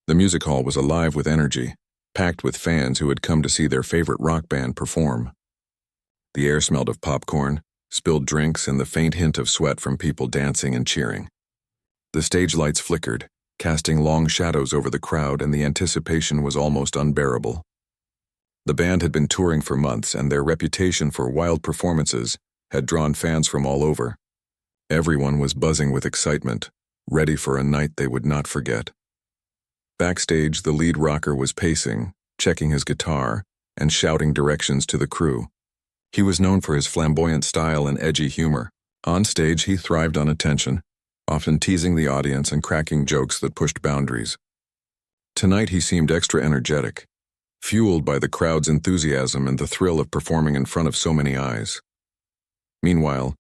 The music hall was alive with energy, packed with fans who had come to see their favorite rock band perform. The air smelled of popcorn, spilled drinks, and the faint hint of sweat from people dancing and cheering. The stage lights flickered, casting long shadows over the crowd, and the anticipation was almost unbearable. The band had been touring for months, and their reputation for wild performances had drawn fans from all over. Everyone was buzzing with excitement, ready for a night they would not forget. Backstage, the lead rocker was pacing, checking his guitar, and shouting directions to the crew. He was known for his flamboyant style and edgy humor. On stage, he thrived on attention, often teasing the audience and cracking jokes that pushed boundaries. Tonight he seemed extra energetic, fueled by the crowd's enthusiasm and the thrill of performing in front of so many eyes. Meanwhile,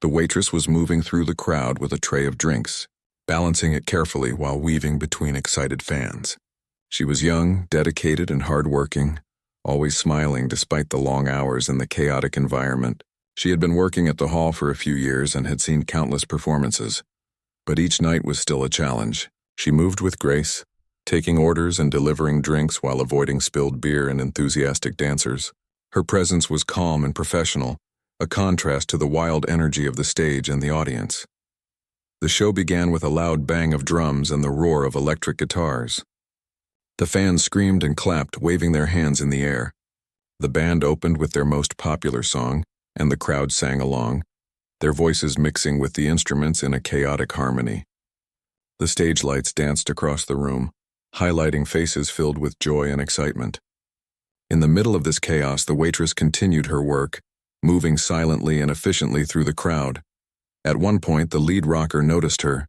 the waitress was moving through the crowd with a tray of drinks, balancing it carefully while weaving between excited fans. She was young, dedicated, and hardworking, always smiling despite the long hours and the chaotic environment. She had been working at the hall for a few years and had seen countless performances, but each night was still a challenge. She moved with grace, taking orders and delivering drinks while avoiding spilled beer and enthusiastic dancers. Her presence was calm and professional, a contrast to the wild energy of the stage and the audience. The show began with a loud bang of drums and the roar of electric guitars. The fans screamed and clapped, waving their hands in the air. The band opened with their most popular song, and the crowd sang along, their voices mixing with the instruments in a chaotic harmony. The stage lights danced across the room, highlighting faces filled with joy and excitement. In the middle of this chaos, the waitress continued her work, moving silently and efficiently through the crowd. At one point, the lead rocker noticed her.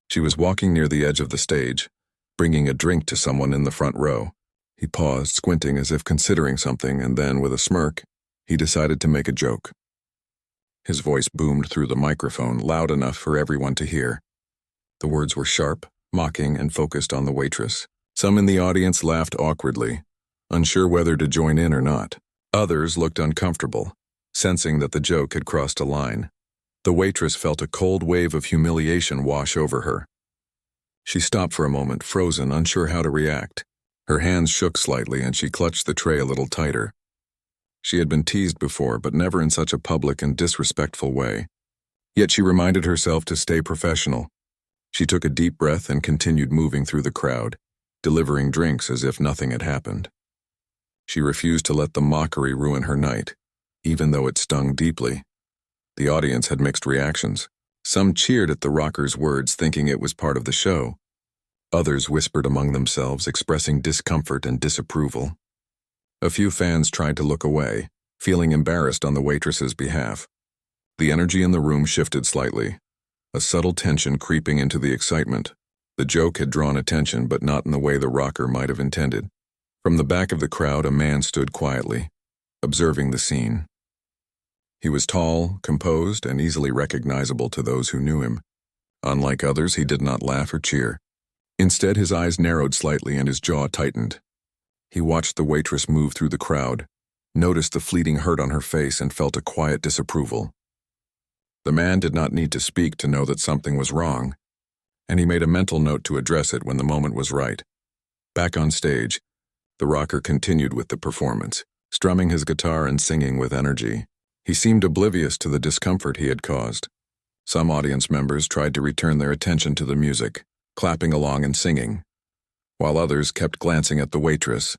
She was walking near the edge of the stage, bringing a drink to someone in the front row. He paused, squinting as if considering something, and then, with a smirk, he decided to make a joke. His voice boomed through the microphone, loud enough for everyone to hear. The words were sharp, mocking, and focused on the waitress. Some in the audience laughed awkwardly, unsure whether to join in or not. Others looked uncomfortable, sensing that the joke had crossed a line. The waitress felt a cold wave of humiliation wash over her. She stopped for a moment, frozen, unsure how to react. Her hands shook slightly and she clutched the tray a little tighter. She had been teased before, but never in such a public and disrespectful way. Yet she reminded herself to stay professional. She took a deep breath and continued moving through the crowd, delivering drinks as if nothing had happened. She refused to let the mockery ruin her night, even though it stung deeply. The audience had mixed reactions. Some cheered at the rocker's words, thinking it was part of the show. Others whispered among themselves, expressing discomfort and disapproval. A few fans tried to look away, feeling embarrassed on the waitress's behalf. The energy in the room shifted slightly, a subtle tension creeping into the excitement. The joke had drawn attention, but not in the way the rocker might have intended. From the back of the crowd, a man stood quietly, observing the scene. He was tall, composed, and easily recognizable to those who knew him. Unlike others, he did not laugh or cheer. Instead, his eyes narrowed slightly and his jaw tightened. He watched the waitress move through the crowd, noticed the fleeting hurt on her face, and felt a quiet disapproval. The man did not need to speak to know that something was wrong, and he made a mental note to address it when the moment was right. Back on stage, the rocker continued with the performance, strumming his guitar and singing with energy. He seemed oblivious to the discomfort he had caused. Some audience members tried to return their attention to the music, clapping along and singing, while others kept glancing at the waitress,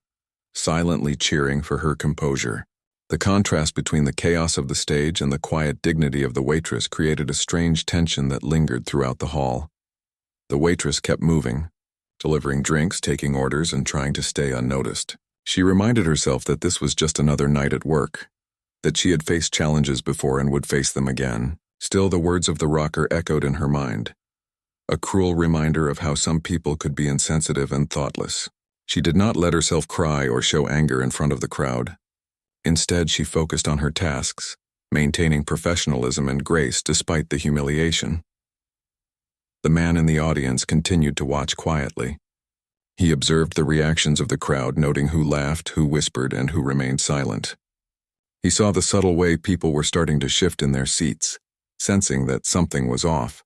silently cheering for her composure. The contrast between the chaos of the stage and the quiet dignity of the waitress created a strange tension that lingered throughout the hall. The waitress kept moving, delivering drinks, taking orders, and trying to stay unnoticed. She reminded herself that this was just another night at work, that she had faced challenges before and would face them again. Still, the words of the rocker echoed in her mind, a cruel reminder of how some people could be insensitive and thoughtless. She did not let herself cry or show anger in front of the crowd. Instead, she focused on her tasks, maintaining professionalism and grace despite the humiliation. The man in the audience continued to watch quietly. He observed the reactions of the crowd, noting who laughed, who whispered, and who remained silent. He saw the subtle way people were starting to shift in their seats, sensing that something was off.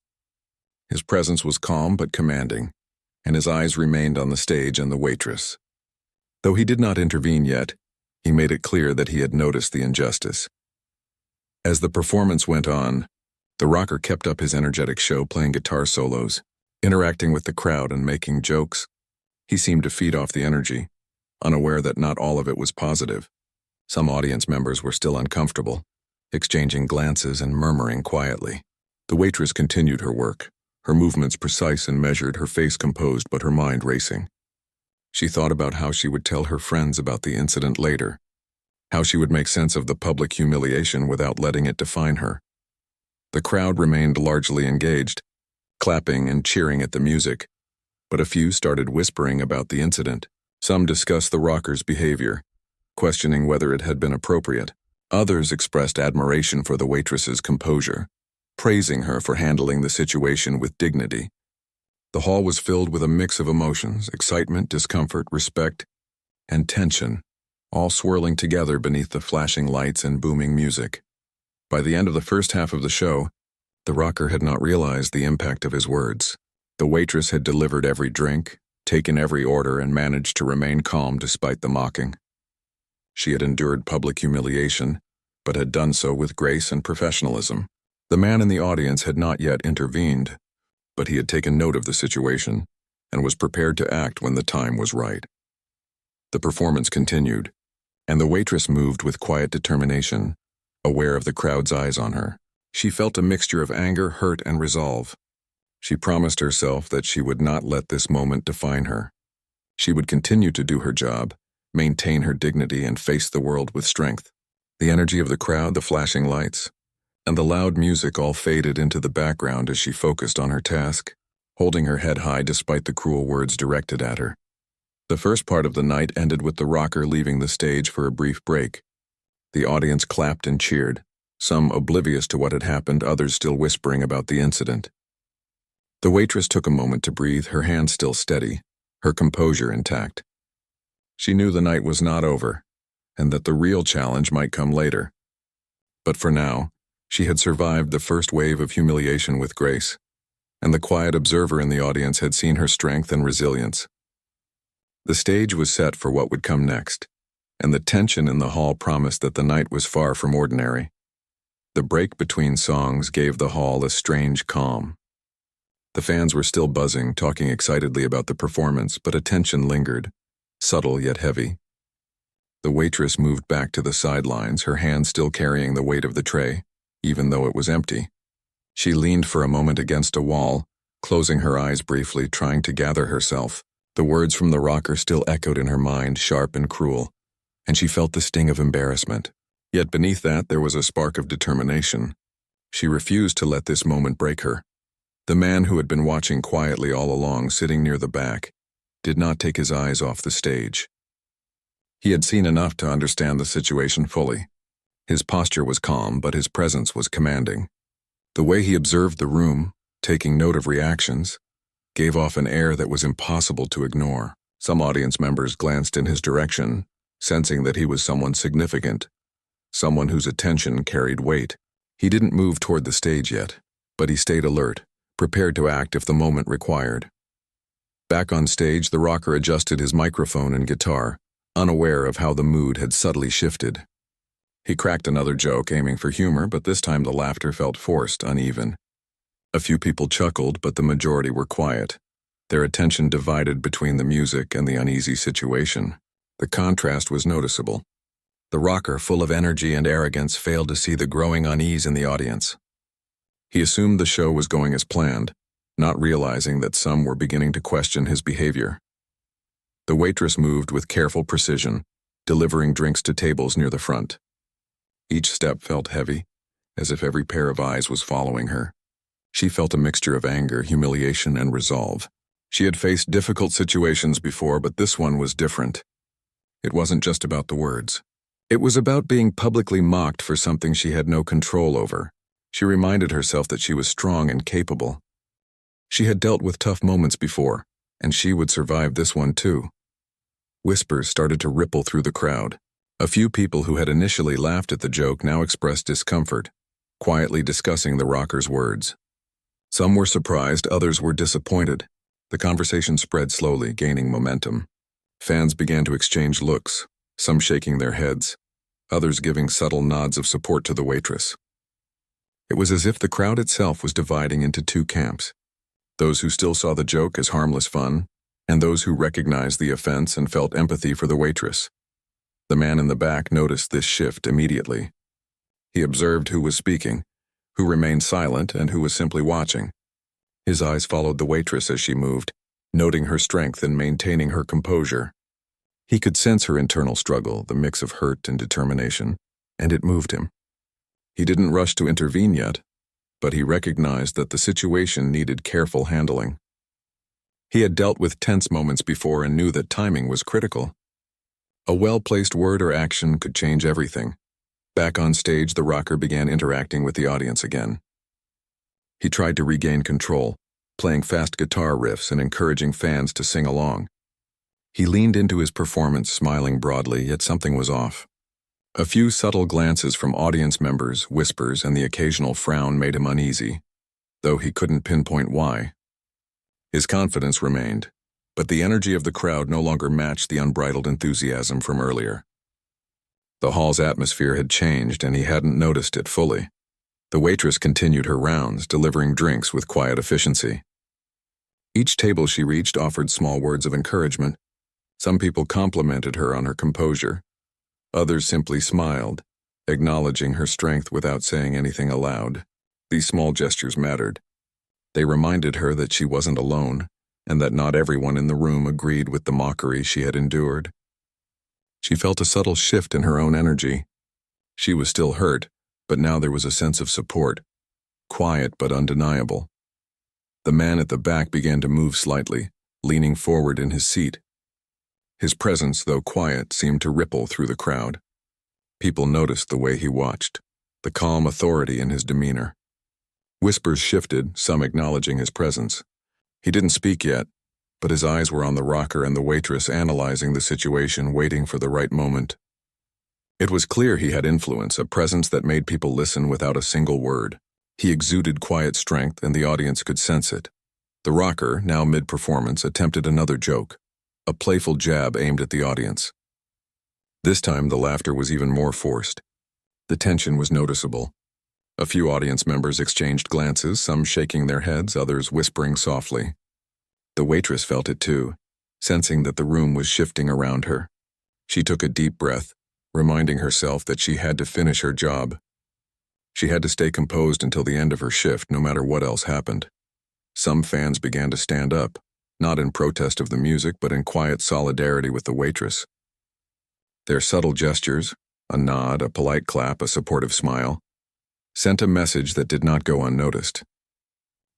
His presence was calm but commanding, and his eyes remained on the stage and the waitress. Though he did not intervene yet, he made it clear that he had noticed the injustice. As the performance went on, the rocker kept up his energetic show, playing guitar solos, interacting with the crowd and making jokes. He seemed to feed off the energy, unaware that not all of it was positive. Some audience members were still uncomfortable, exchanging glances and murmuring quietly. The waitress continued her work, her movements precise and measured, her face composed but her mind racing. She thought about how she would tell her friends about the incident later, how she would make sense of the public humiliation without letting it define her. The crowd remained largely engaged, clapping and cheering at the music, but a few started whispering about the incident. Some discussed the rocker's behavior, questioning whether it had been appropriate. Others expressed admiration for the waitress's composure, praising her for handling the situation with dignity. The hall was filled with a mix of emotions: excitement, discomfort, respect, and tension, all swirling together beneath the flashing lights and booming music. By the end of the first half of the show, the rocker had not realized the impact of his words. The waitress had delivered every drink, taken every order, and managed to remain calm despite the mocking. She had endured public humiliation, but had done so with grace and professionalism. The man in the audience had not yet intervened, but he had taken note of the situation and was prepared to act when the time was right. The performance continued, and the waitress moved with quiet determination, aware of the crowd's eyes on her. She felt a mixture of anger, hurt, and resolve. She promised herself that she would not let this moment define her. She would continue to do her job, maintain her dignity, and face the world with strength. The energy of the crowd, the flashing lights, and the loud music all faded into the background as she focused on her task, holding her head high despite the cruel words directed at her. The first part of the night ended with the rocker leaving the stage for a brief break. The audience clapped and cheered, some oblivious to what had happened, others still whispering about the incident. The waitress took a moment to breathe, her hand still steady, her composure intact. She knew the night was not over, and that the real challenge might come later. But for now, she had survived the first wave of humiliation with grace, and the quiet observer in the audience had seen her strength and resilience. The stage was set for what would come next, and the tension in the hall promised that the night was far from ordinary. The break between songs gave the hall a strange calm. The fans were still buzzing, talking excitedly about the performance, but a tension lingered, subtle yet heavy. The waitress moved back to the sidelines, her hand still carrying the weight of the tray, even though it was empty. She leaned for a moment against a wall, closing her eyes briefly, trying to gather herself. The words from the rocker still echoed in her mind, sharp and cruel, and she felt the sting of embarrassment. Yet beneath that there was a spark of determination. She refused to let this moment break her. The man who had been watching quietly all along, sitting near the back, did not take his eyes off the stage. He had seen enough to understand the situation fully. His posture was calm, but his presence was commanding. The way he observed the room, taking note of reactions, gave off an air that was impossible to ignore. Some audience members glanced in his direction, sensing that he was someone significant, someone whose attention carried weight. He didn't move toward the stage yet, but he stayed alert, prepared to act if the moment required. Back on stage, the rocker adjusted his microphone and guitar, unaware of how the mood had subtly shifted. He cracked another joke, aiming for humor, but this time the laughter felt forced, uneven. A few people chuckled, but the majority were quiet, their attention divided between the music and the uneasy situation. The contrast was noticeable. The rocker, full of energy and arrogance, failed to see the growing unease in the audience. He assumed the show was going as planned, not realizing that some were beginning to question his behavior. The waitress moved with careful precision, delivering drinks to tables near the front. Each step felt heavy, as if every pair of eyes was following her. She felt a mixture of anger, humiliation, and resolve. She had faced difficult situations before, but this one was different. It wasn't just about the words. It was about being publicly mocked for something she had no control over. She reminded herself that she was strong and capable. She had dealt with tough moments before, and she would survive this one too. Whispers started to ripple through the crowd. A few people who had initially laughed at the joke now expressed discomfort, quietly discussing the rocker's words. Some were surprised, others were disappointed. The conversation spread slowly, gaining momentum. Fans began to exchange looks, some shaking their heads, others giving subtle nods of support to the waitress. It was as if the crowd itself was dividing into two camps, those who still saw the joke as harmless fun, and those who recognized the offense and felt empathy for the waitress. The man in the back noticed this shift immediately. He observed who was speaking, who remained silent, and who was simply watching. His eyes followed the waitress as she moved, noting her strength in maintaining her composure. He could sense her internal struggle, the mix of hurt and determination, and it moved him. He didn't rush to intervene yet, but he recognized that the situation needed careful handling. He had dealt with tense moments before and knew that timing was critical. A well-placed word or action could change everything. Back on stage, the rocker began interacting with the audience again. He tried to regain control, playing fast guitar riffs and encouraging fans to sing along. He leaned into his performance, smiling broadly, yet something was off. A few subtle glances from audience members, whispers, and the occasional frown made him uneasy, though he couldn't pinpoint why. His confidence remained, but the energy of the crowd no longer matched the unbridled enthusiasm from earlier. The hall's atmosphere had changed, and he hadn't noticed it fully. The waitress continued her rounds, delivering drinks with quiet efficiency. Each table she reached offered small words of encouragement. Some people complimented her on her composure. Others simply smiled, acknowledging her strength without saying anything aloud. These small gestures mattered. They reminded her that she wasn't alone, and that not everyone in the room agreed with the mockery she had endured. She felt a subtle shift in her own energy. She was still hurt, but now there was a sense of support, quiet but undeniable. The man at the back began to move slightly, leaning forward in his seat. His presence, though quiet, seemed to ripple through the crowd. People noticed the way he watched, the calm authority in his demeanor. Whispers shifted, some acknowledging his presence. He didn't speak yet, but his eyes were on the rocker and the waitress, analyzing the situation, waiting for the right moment. It was clear he had influence, a presence that made people listen without a single word. He exuded quiet strength, and the audience could sense it. The rocker, now mid-performance, attempted another joke, a playful jab aimed at the audience. This time, the laughter was even more forced. The tension was noticeable. A few audience members exchanged glances, some shaking their heads, others whispering softly. The waitress felt it too, sensing that the room was shifting around her. She took a deep breath, reminding herself that she had to finish her job. She had to stay composed until the end of her shift, no matter what else happened. Some fans began to stand up, not in protest of the music, but in quiet solidarity with the waitress. Their subtle gestures, a nod, a polite clap, a supportive smile, sent a message that did not go unnoticed.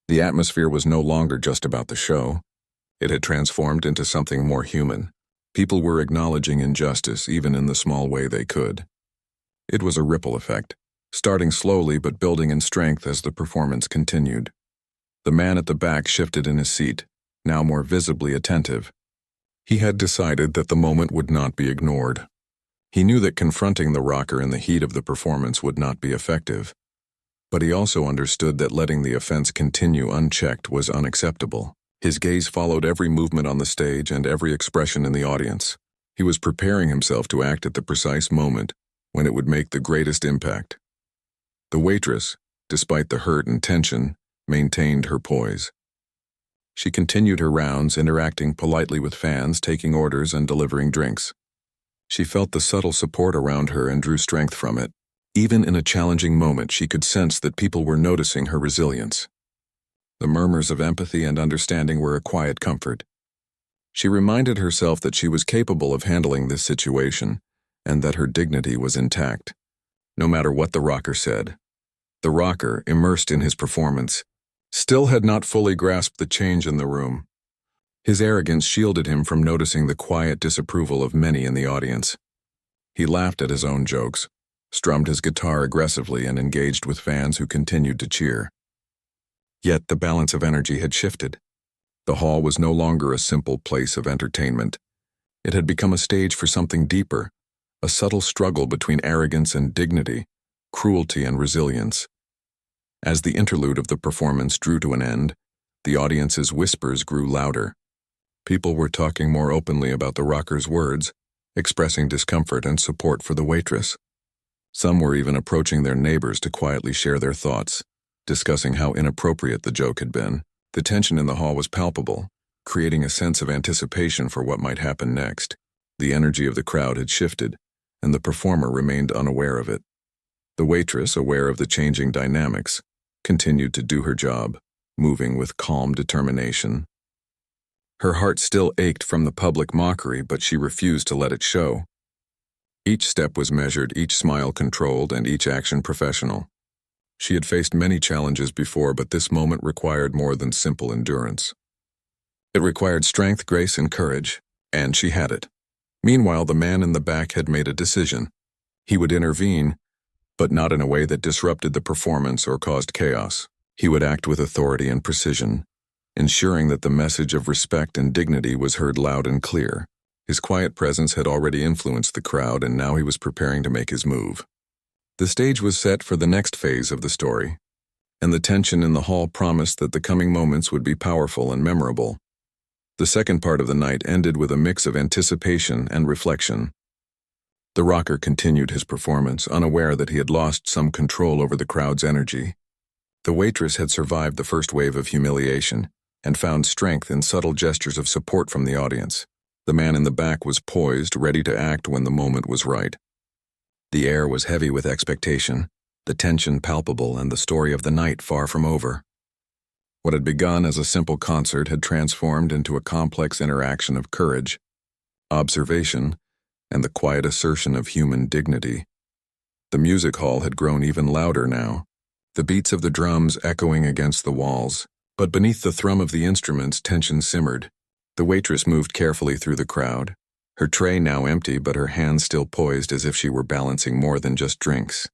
The atmosphere was no longer just about the show. It had transformed into something more human. People were acknowledging injustice, even in the small way they could. It was a ripple effect, starting slowly but building in strength as the performance continued. The man at the back shifted in his seat, now more visibly attentive. He had decided that the moment would not be ignored. He knew that confronting the rocker in the heat of the performance would not be effective, but he also understood that letting the offense continue unchecked was unacceptable. His gaze followed every movement on the stage and every expression in the audience. He was preparing himself to act at the precise moment when it would make the greatest impact. The waitress, despite the hurt and tension, maintained her poise. She continued her rounds, interacting politely with fans, taking orders, and delivering drinks. She felt the subtle support around her and drew strength from it. Even in a challenging moment, she could sense that people were noticing her resilience. The murmurs of empathy and understanding were a quiet comfort. She reminded herself that she was capable of handling this situation, and that her dignity was intact, no matter what the rocker said. The rocker, immersed in his performance, still had not fully grasped the change in the room. His arrogance shielded him from noticing the quiet disapproval of many in the audience. He laughed at his own jokes, strummed his guitar aggressively, and engaged with fans who continued to cheer. Yet the balance of energy had shifted. The hall was no longer a simple place of entertainment. It had become a stage for something deeper, a subtle struggle between arrogance and dignity, cruelty and resilience. As the interlude of the performance drew to an end, The audience's whispers grew louder. People were talking more openly about the rocker's words, expressing discomfort and support for the waitress. Some were even approaching their neighbors to quietly share their thoughts, discussing how inappropriate the joke had been. The tension in the hall was palpable, creating a sense of anticipation for what might happen next. The energy of the crowd had shifted, and the performer remained unaware of it. The waitress, aware of the changing dynamics, continued to do her job, moving with calm determination. Her heart still ached from the public mockery, but she refused to let it show. Each step was measured, each smile controlled, and each action professional. She had faced many challenges before, but this moment required more than simple endurance. It required strength, grace, and courage, and she had it. Meanwhile, the man in the back had made a decision. He would intervene, but not in a way that disrupted the performance or caused chaos. He would act with authority and precision, ensuring that the message of respect and dignity was heard loud and clear. His quiet presence had already influenced the crowd, and now he was preparing to make his move. The stage was set for the next phase of the story, and the tension in the hall promised that the coming moments would be powerful and memorable. The second part of the night ended with a mix of anticipation and reflection. The rocker continued his performance, unaware that he had lost some control over the crowd's energy. The waitress had survived the first wave of humiliation and found strength in subtle gestures of support from the audience. The man in the back was poised, ready to act when the moment was right. The air was heavy with expectation, the tension palpable, and the story of the night far from over. What had begun as a simple concert had transformed into a complex interaction of courage, observation, and the quiet assertion of human dignity. The music hall had grown even louder now, the beats of the drums echoing against the walls, but beneath the thrum of the instruments, tension simmered. The waitress moved carefully through the crowd, her tray now empty but her hands still poised as if she were balancing more than just drinks.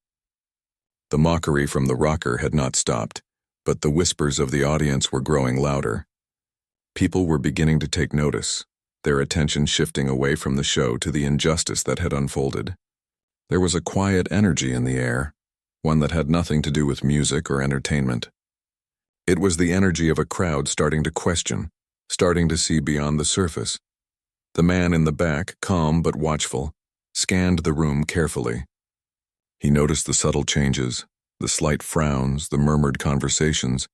The mockery from the rocker had not stopped, but the whispers of the audience were growing louder. People were beginning to take notice, their attention shifting away from the show to the injustice that had unfolded. There was a quiet energy in the air, one that had nothing to do with music or entertainment. It was the energy of a crowd starting to question, starting to see beyond the surface. The man in the back, calm but watchful, scanned the room carefully. He noticed the subtle changes, the slight frowns, the murmured conversations,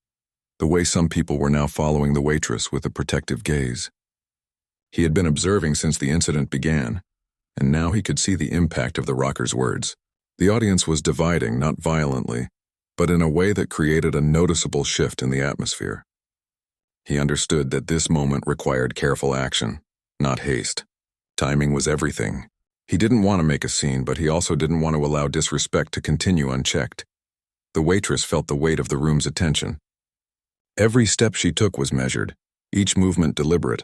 the way some people were now following the waitress with a protective gaze. He had been observing since the incident began, and now he could see the impact of the rocker's words. The audience was dividing, not violently, but in a way that created a noticeable shift in the atmosphere. He understood that this moment required careful action, not haste. Timing was everything. He didn't want to make a scene, but he also didn't want to allow disrespect to continue unchecked. The waitress felt the weight of the room's attention. Every step she took was measured, each movement deliberate.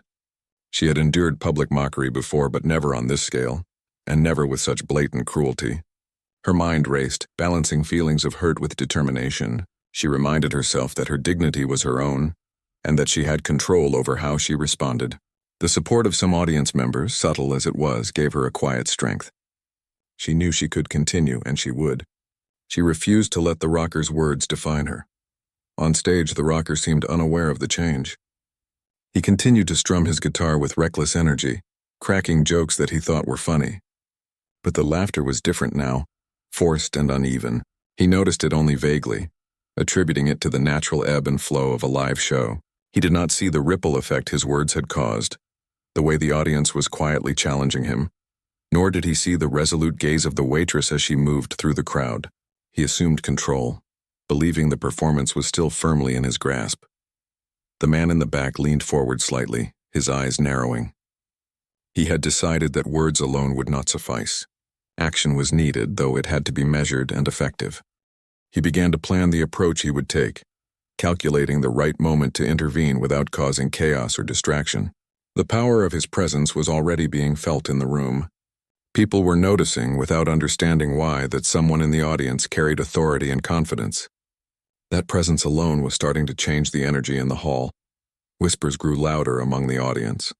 She had endured public mockery before, but never on this scale, and never with such blatant cruelty. Her mind raced, balancing feelings of hurt with determination. She reminded herself that her dignity was her own, and that she had control over how she responded. The support of some audience members, subtle as it was, gave her a quiet strength. She knew she could continue, and she would. She refused to let the rocker's words define her. On stage, the rocker seemed unaware of the change. He continued to strum his guitar with reckless energy, cracking jokes that he thought were funny. But the laughter was different now, forced and uneven. He noticed it only vaguely, attributing it to the natural ebb and flow of a live show. He did not see the ripple effect his words had caused, the way the audience was quietly challenging him, nor did he see the resolute gaze of the waitress as she moved through the crowd. He assumed control, believing the performance was still firmly in his grasp. The man in the back leaned forward slightly, his eyes narrowing. He had decided that words alone would not suffice. Action was needed, though it had to be measured and effective. He began to plan the approach he would take, calculating the right moment to intervene without causing chaos or distraction. The power of his presence was already being felt in the room. People were noticing, without understanding why, that someone in the audience carried authority and confidence. That presence alone was starting to change the energy in the hall. Whispers grew louder among the audience.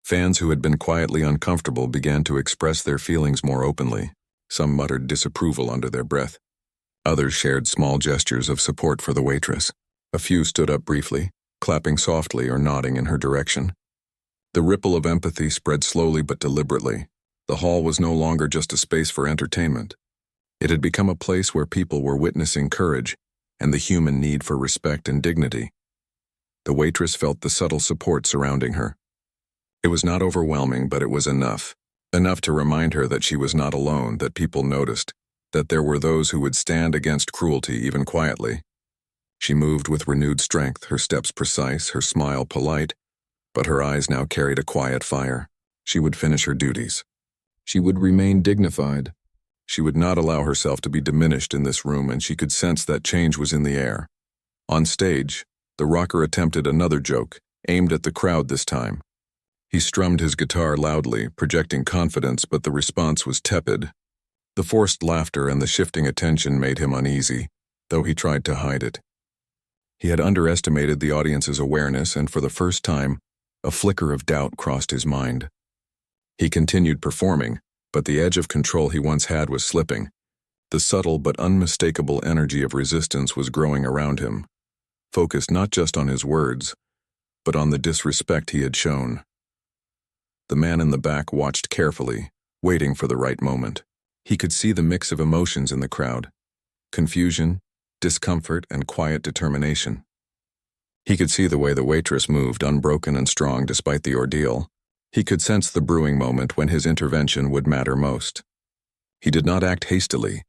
Fans who had been quietly uncomfortable began to express their feelings more openly. Some muttered disapproval under their breath. Others shared small gestures of support for the waitress. A few stood up briefly, clapping softly or nodding in her direction. The ripple of empathy spread slowly but deliberately. The hall was no longer just a space for entertainment. It had become a place where people were witnessing courage and the human need for respect and dignity. The waitress felt the subtle support surrounding her. It was not overwhelming, but it was enough. Enough to remind her that she was not alone, that people noticed, that there were those who would stand against cruelty even quietly. She moved with renewed strength, her steps precise, her smile polite, but her eyes now carried a quiet fire. She would finish her duties. She would remain dignified. She would not allow herself to be diminished in this room, and she could sense that change was in the air. On stage, the rocker attempted another joke, aimed at the crowd this time. He strummed his guitar loudly, projecting confidence, but the response was tepid. The forced laughter and the shifting attention made him uneasy, though he tried to hide it. He had underestimated the audience's awareness, and for the first time, a flicker of doubt crossed his mind. He continued performing, but the edge of control he once had was slipping. The subtle but unmistakable energy of resistance was growing around him, focused not just on his words, but on the disrespect he had shown. The man in the back watched carefully, waiting for the right moment. He could see the mix of emotions in the crowd: confusion, discomfort, and quiet determination. He could see the way the waitress moved, unbroken and strong despite the ordeal. He could sense the brewing moment when his intervention would matter most. He did not act hastily,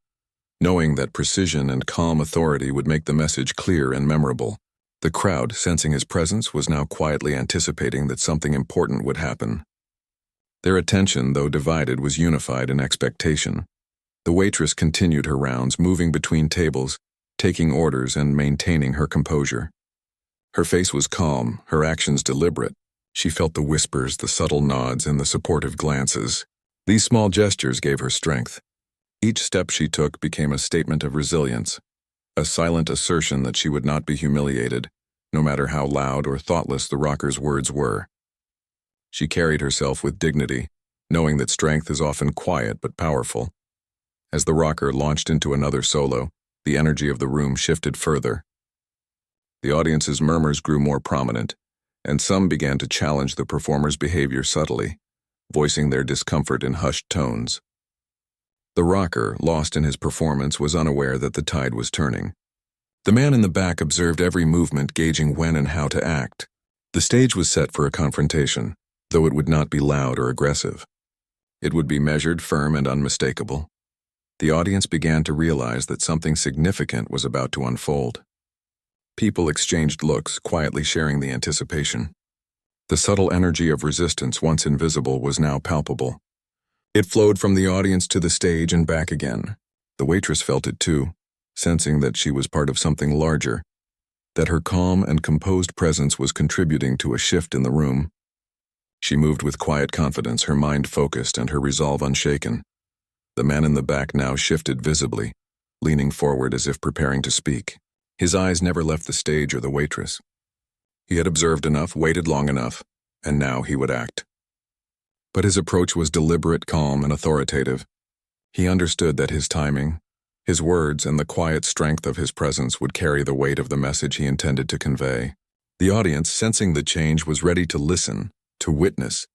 knowing that precision and calm authority would make the message clear and memorable. The crowd, sensing his presence, was now quietly anticipating that something important would happen. Their attention, though divided, was unified in expectation. The waitress continued her rounds, moving between tables, taking orders and maintaining her composure. Her face was calm, her actions deliberate. She felt the whispers, the subtle nods, and the supportive glances. These small gestures gave her strength. Each step she took became a statement of resilience, a silent assertion that she would not be humiliated, no matter how loud or thoughtless the rocker's words were. She carried herself with dignity, knowing that strength is often quiet but powerful. As the rocker launched into another solo, the energy of the room shifted further. The audience's murmurs grew more prominent, and some began to challenge the performer's behavior subtly, voicing their discomfort in hushed tones. The rocker, lost in his performance, was unaware that the tide was turning. The man in the back observed every movement, gauging when and how to act. The stage was set for a confrontation, though it would not be loud or aggressive. It would be measured, firm, and unmistakable. The audience began to realize that something significant was about to unfold. People exchanged looks, quietly sharing the anticipation. The subtle energy of resistance, once invisible, was now palpable. It flowed from the audience to the stage and back again. The waitress felt it too, sensing that she was part of something larger, that her calm and composed presence was contributing to a shift in the room. She moved with quiet confidence, her mind focused and her resolve unshaken. The man in the back now shifted visibly, leaning forward as if preparing to speak. His eyes never left the stage or the waitress. He had observed enough, waited long enough, and now he would act. But his approach was deliberate, calm, and authoritative. He understood that his timing, his words, and the quiet strength of his presence would carry the weight of the message he intended to convey. The audience, sensing the change, was ready to listen, to witness,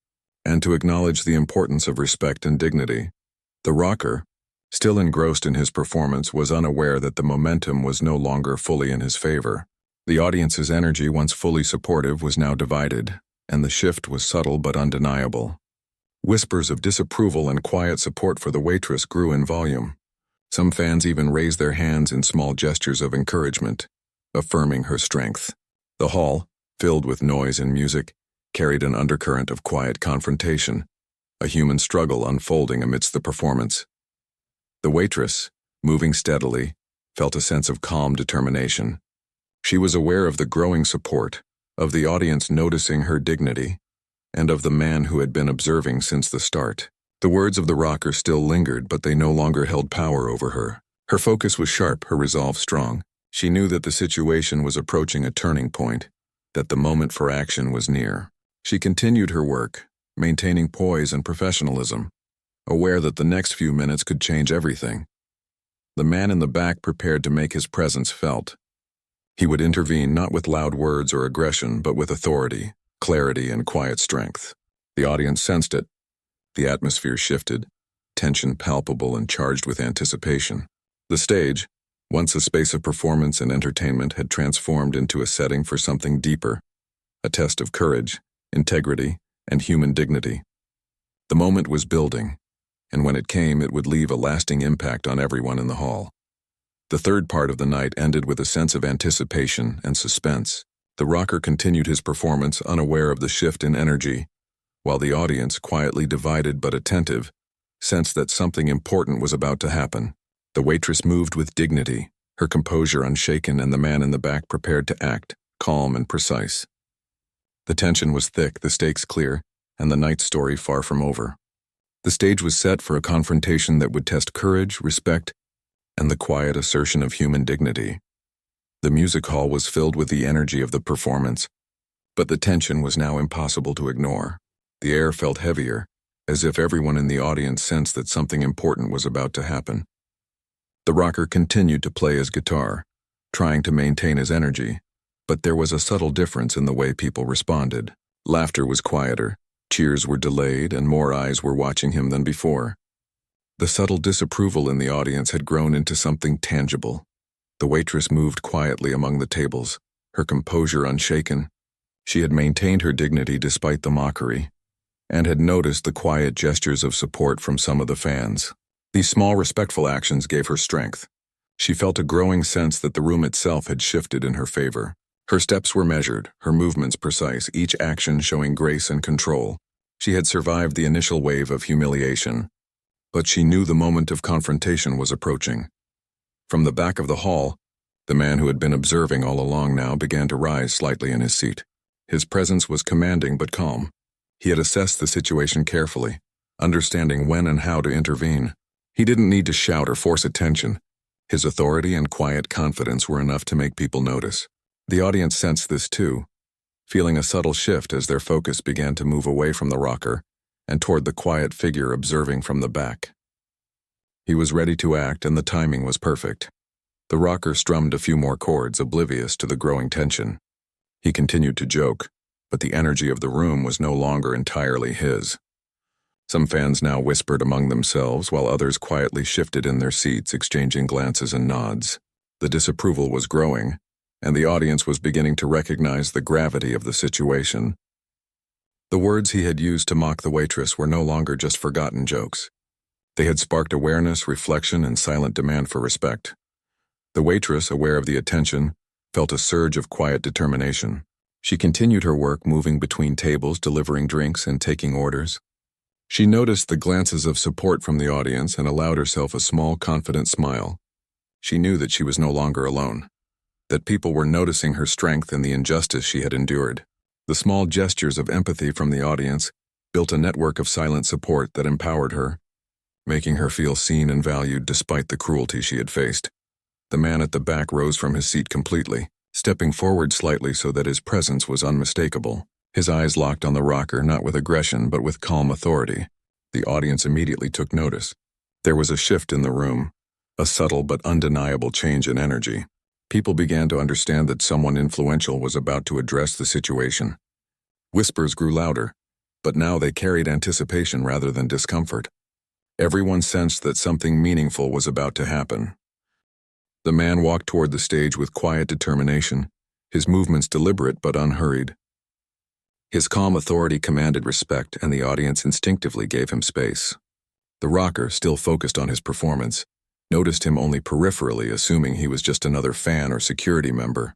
and to acknowledge the importance of respect and dignity. The rocker, still engrossed in his performance, was unaware that the momentum was no longer fully in his favor. The audience's energy, once fully supportive, was now divided, and the shift was subtle but undeniable. Whispers of disapproval and quiet support for the waitress grew in volume. Some fans even raised their hands in small gestures of encouragement, affirming her strength. The hall, filled with noise and music, carried an undercurrent of quiet confrontation, a human struggle unfolding amidst the performance. The waitress, moving steadily, felt a sense of calm determination. She was aware of the growing support, of the audience noticing her dignity, and of the man who had been observing since the start. The words of the rocker still lingered, but they no longer held power over her. Her focus was sharp, her resolve strong. She knew that the situation was approaching a turning point, that the moment for action was near. She continued her work, maintaining poise and professionalism, aware that the next few minutes could change everything. The man in the back prepared to make his presence felt. He would intervene not with loud words or aggression, but with authority, clarity, and quiet strength. The audience sensed it. The atmosphere shifted, tension palpable and charged with anticipation. The stage, once a space of performance and entertainment, had transformed into a setting for something deeper, a test of courage, integrity, and human dignity. The moment was building, and when it came, it would leave a lasting impact on everyone in the hall. The third part of the night ended with a sense of anticipation and suspense. The rocker continued his performance, unaware of the shift in energy, while the audience, quietly divided but attentive, sensed that something important was about to happen. The waitress moved with dignity, her composure unshaken, and the man in the back prepared to act, calm and precise. The tension was thick, the stakes clear, and the night's story far from over. The stage was set for a confrontation that would test courage, respect, and the quiet assertion of human dignity. The music hall was filled with the energy of the performance, but the tension was now impossible to ignore. The air felt heavier, as if everyone in the audience sensed that something important was about to happen. The rocker continued to play his guitar, trying to maintain his energy, but there was a subtle difference in the way people responded. Laughter was quieter, cheers were delayed, and more eyes were watching him than before. The subtle disapproval in the audience had grown into something tangible. The waitress moved quietly among the tables, her composure unshaken. She had maintained her dignity despite the mockery, and had noticed the quiet gestures of support from some of the fans. These small, respectful actions gave her strength. She felt a growing sense that the room itself had shifted in her favor. Her steps were measured, her movements precise, each action showing grace and control. She had survived the initial wave of humiliation, but she knew the moment of confrontation was approaching. From the back of the hall, the man who had been observing all along now began to rise slightly in his seat. His presence was commanding but calm. He had assessed the situation carefully, understanding when and how to intervene. He didn't need to shout or force attention. His authority and quiet confidence were enough to make people notice. The audience sensed this too, feeling a subtle shift as their focus began to move away from the rocker and toward the quiet figure observing from the back. He was ready to act, and the timing was perfect. The rocker strummed a few more chords, oblivious to the growing tension. He continued to joke, but the energy of the room was no longer entirely his. Some fans now whispered among themselves, while others quietly shifted in their seats, exchanging glances and nods. The disapproval was growing, and the audience was beginning to recognize the gravity of the situation. The words he had used to mock the waitress were no longer just forgotten jokes. They had sparked awareness, reflection, and silent demand for respect. The waitress, aware of the attention, felt a surge of quiet determination. She continued her work, moving between tables, delivering drinks, and taking orders. She noticed the glances of support from the audience and allowed herself a small, confident smile. She knew that she was no longer alone, that people were noticing her strength and the injustice she had endured. The small gestures of empathy from the audience built a network of silent support that empowered her, making her feel seen and valued despite the cruelty she had faced. The man at the back rose from his seat completely, stepping forward slightly so that his presence was unmistakable. His eyes locked on the rocker, not with aggression but with calm authority. The audience immediately took notice. There was a shift in the room, a subtle but undeniable change in energy. People began to understand that someone influential was about to address the situation. Whispers grew louder, but now they carried anticipation rather than discomfort. Everyone sensed that something meaningful was about to happen. The man walked toward the stage with quiet determination, his movements deliberate but unhurried. His calm authority commanded respect, and the audience instinctively gave him space. The rocker, still focused on his performance, noticed him only peripherally, assuming he was just another fan or security member.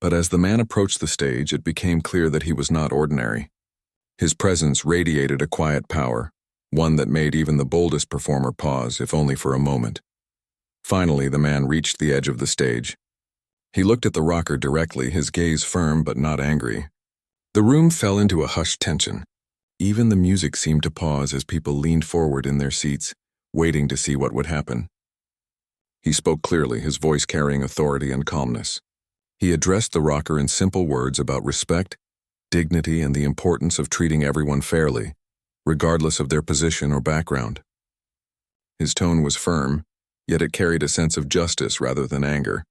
But as the man approached the stage, it became clear that he was not ordinary. His presence radiated a quiet power, one that made even the boldest performer pause, if only for a moment. Finally, the man reached the edge of the stage. He looked at the rocker directly, his gaze firm but not angry. The room fell into a hushed tension. Even the music seemed to pause as people leaned forward in their seats, waiting to see what would happen. He spoke clearly, his voice carrying authority and calmness. He addressed the rocker in simple words about respect, dignity, and the importance of treating everyone fairly, regardless of their position or background. His tone was firm, yet it carried a sense of justice rather than anger.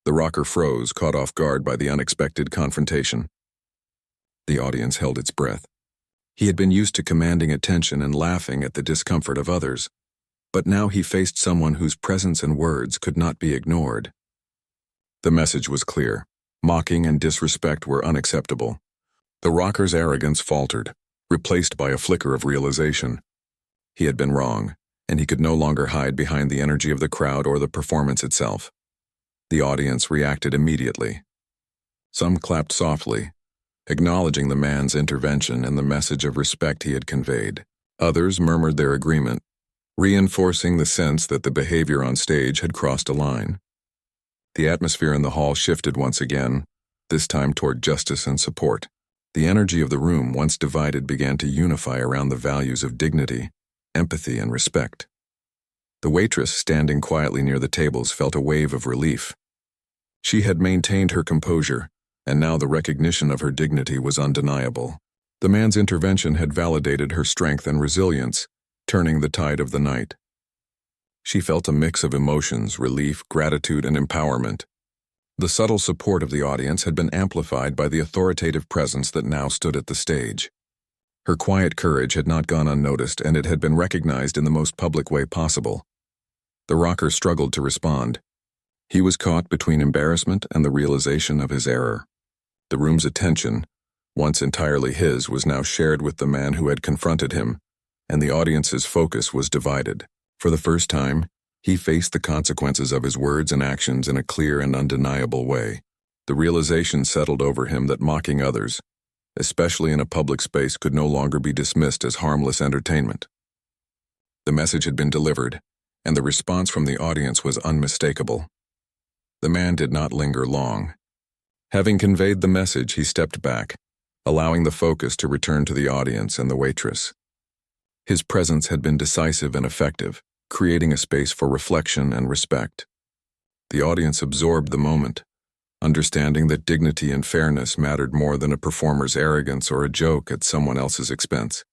The rocker froze, caught off guard by the unexpected confrontation. The audience held its breath. He had been used to commanding attention and laughing at the discomfort of others, but now he faced someone whose presence and words could not be ignored. The message was clear. Mocking and disrespect were unacceptable. The rocker's arrogance faltered, replaced by a flicker of realization. He had been wrong, and he could no longer hide behind the energy of the crowd or the performance itself. The audience reacted immediately. Some clapped softly, acknowledging the man's intervention and the message of respect he had conveyed. Others murmured their agreement, reinforcing the sense that the behavior on stage had crossed a line. The atmosphere in the hall shifted once again, this time toward justice and support. The energy of the room, once divided, began to unify around the values of dignity, empathy, and respect. The waitress, standing quietly near the tables, felt a wave of relief. She had maintained her composure, and now the recognition of her dignity was undeniable. The man's intervention had validated her strength and resilience, turning the tide of the night. She felt a mix of emotions, relief, gratitude, and empowerment. The subtle support of the audience had been amplified by the authoritative presence that now stood at the stage. Her quiet courage had not gone unnoticed, and it had been recognized in the most public way possible. The rocker struggled to respond. He was caught between embarrassment and the realization of his error. The room's attention, once entirely his, was now shared with the man who had confronted him, and the audience's focus was divided. For the first time, he faced the consequences of his words and actions in a clear and undeniable way. The realization settled over him that mocking others, especially in a public space, could no longer be dismissed as harmless entertainment. The message had been delivered, and the response from the audience was unmistakable. The man did not linger long. Having conveyed the message, he stepped back, allowing the focus to return to the audience and the waitress. His presence had been decisive and effective, creating a space for reflection and respect. The audience absorbed the moment, understanding that dignity and fairness mattered more than a performer's arrogance or a joke at someone else's expense.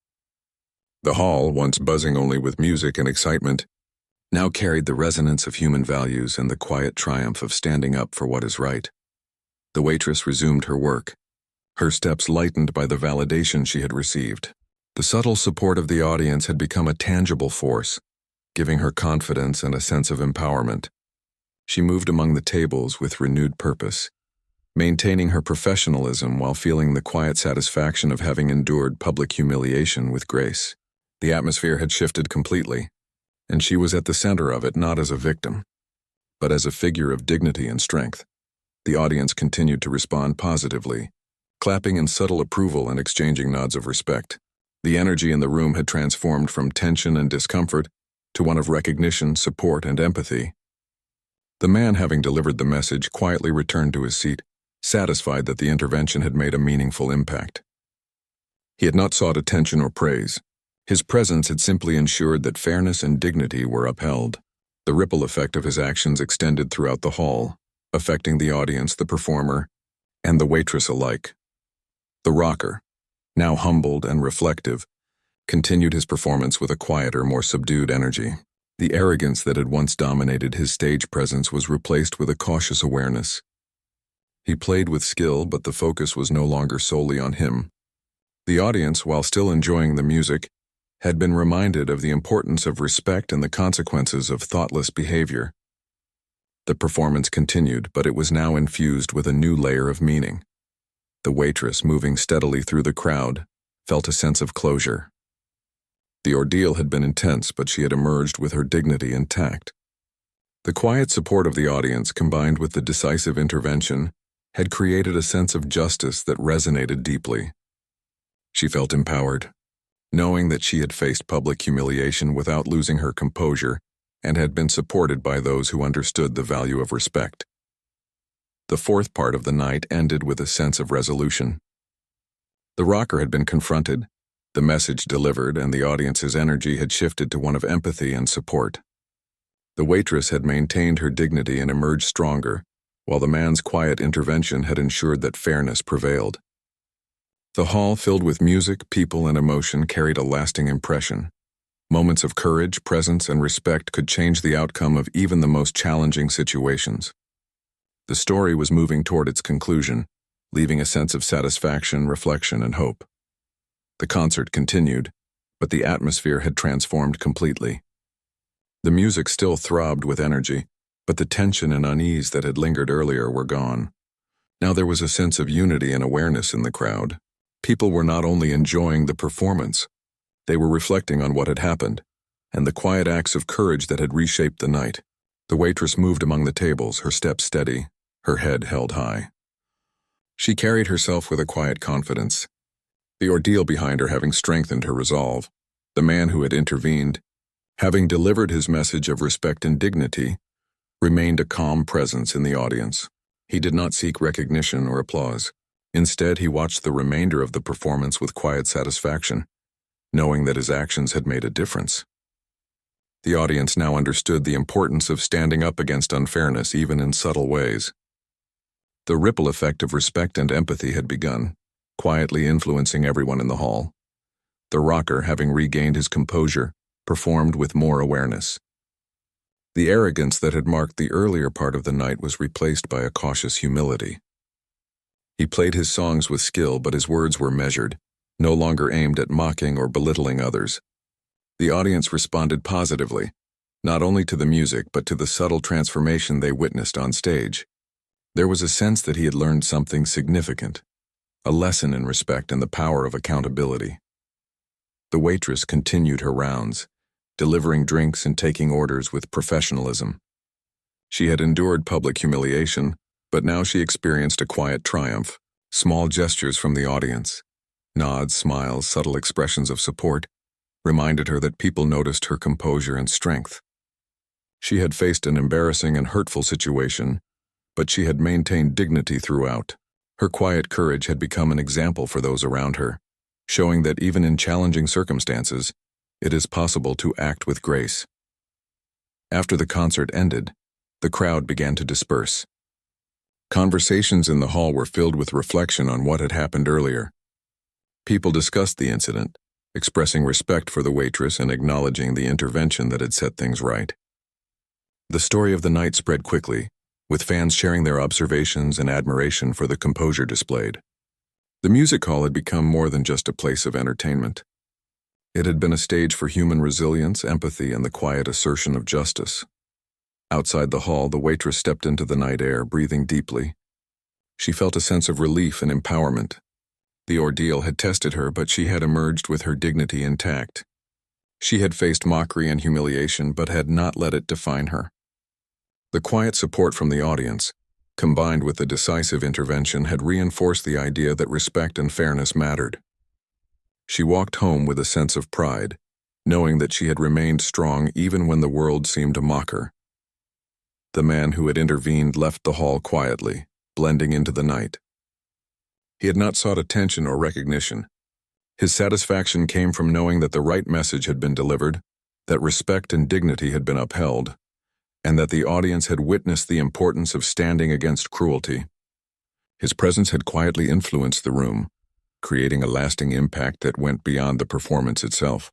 The hall, once buzzing only with music and excitement, now carried the resonance of human values and the quiet triumph of standing up for what is right. The waitress resumed her work, her steps lightened by the validation she had received. The subtle support of the audience had become a tangible force, giving her confidence and a sense of empowerment. She moved among the tables with renewed purpose, maintaining her professionalism while feeling the quiet satisfaction of having endured public humiliation with grace. The atmosphere had shifted completely, and she was at the center of it, not as a victim, but as a figure of dignity and strength. The audience continued to respond positively, clapping in subtle approval and exchanging nods of respect. The energy in the room had transformed from tension and discomfort to one of recognition, support, and empathy. The man, having delivered the message, quietly returned to his seat, satisfied that the intervention had made a meaningful impact. He had not sought attention or praise. His presence had simply ensured that fairness and dignity were upheld. The ripple effect of his actions extended throughout the hall, affecting the audience, the performer, and the waitress alike. The rocker, now humbled and reflective, continued his performance with a quieter, more subdued energy. The arrogance that had once dominated his stage presence was replaced with a cautious awareness. He played with skill, but the focus was no longer solely on him. The audience, while still enjoying the music, had been reminded of the importance of respect and the consequences of thoughtless behavior. The performance continued, but it was now infused with a new layer of meaning. The waitress, moving steadily through the crowd, felt a sense of closure. The ordeal had been intense, but she had emerged with her dignity intact. The quiet support of the audience, combined with the decisive intervention, had created a sense of justice that resonated deeply. She felt empowered, knowing that she had faced public humiliation without losing her composure and had been supported by those who understood the value of respect. The fourth part of the night ended with a sense of resolution. The rocker had been confronted, the message delivered, and the audience's energy had shifted to one of empathy and support. The waitress had maintained her dignity and emerged stronger, while the man's quiet intervention had ensured that fairness prevailed. The hall, filled with music, people, and emotion, carried a lasting impression. Moments of courage, presence, and respect could change the outcome of even the most challenging situations. The story was moving toward its conclusion, leaving a sense of satisfaction, reflection, and hope. The concert continued, but the atmosphere had transformed completely. The music still throbbed with energy, but the tension and unease that had lingered earlier were gone. Now there was a sense of unity and awareness in the crowd. People were not only enjoying the performance, they were reflecting on what had happened, and the quiet acts of courage that had reshaped the night. The waitress moved among the tables, her steps steady, her head held high. She carried herself with a quiet confidence, the ordeal behind her having strengthened her resolve. The man who had intervened, having delivered his message of respect and dignity, remained a calm presence in the audience. He did not seek recognition or applause. Instead, he watched the remainder of the performance with quiet satisfaction, knowing that his actions had made a difference. The audience now understood the importance of standing up against unfairness even in subtle ways. The ripple effect of respect and empathy had begun, quietly influencing everyone in the hall. The rocker, having regained his composure, performed with more awareness. The arrogance that had marked the earlier part of the night was replaced by a cautious humility. He played his songs with skill, but his words were measured, no longer aimed at mocking or belittling others. The audience responded positively, not only to the music but to the subtle transformation they witnessed on stage. There was a sense that he had learned something significant, a lesson in respect and the power of accountability. The waitress continued her rounds, delivering drinks and taking orders with professionalism. She had endured public humiliation, but now she experienced a quiet triumph, small gestures from the audience. Nods, smiles, subtle expressions of support reminded her that people noticed her composure and strength. She had faced an embarrassing and hurtful situation, but she had maintained dignity throughout. Her quiet courage had become an example for those around her, showing that even in challenging circumstances, it is possible to act with grace. After the concert ended, the crowd began to disperse. Conversations in the hall were filled with reflection on what had happened earlier. People discussed the incident, expressing respect for the waitress and acknowledging the intervention that had set things right. The story of the night spread quickly, with fans sharing their observations and admiration for the composure displayed. The music hall had become more than just a place of entertainment. It had been a stage for human resilience, empathy, and the quiet assertion of justice. Outside the hall, the waitress stepped into the night air, breathing deeply. She felt a sense of relief and empowerment. The ordeal had tested her, but she had emerged with her dignity intact. She had faced mockery and humiliation, but had not let it define her. The quiet support from the audience, combined with the decisive intervention, had reinforced the idea that respect and fairness mattered. She walked home with a sense of pride, knowing that she had remained strong even when the world seemed to mock her. The man who had intervened left the hall quietly, blending into the night. He had not sought attention or recognition. His satisfaction came from knowing that the right message had been delivered, that respect and dignity had been upheld, and that the audience had witnessed the importance of standing against cruelty. His presence had quietly influenced the room, creating a lasting impact that went beyond the performance itself.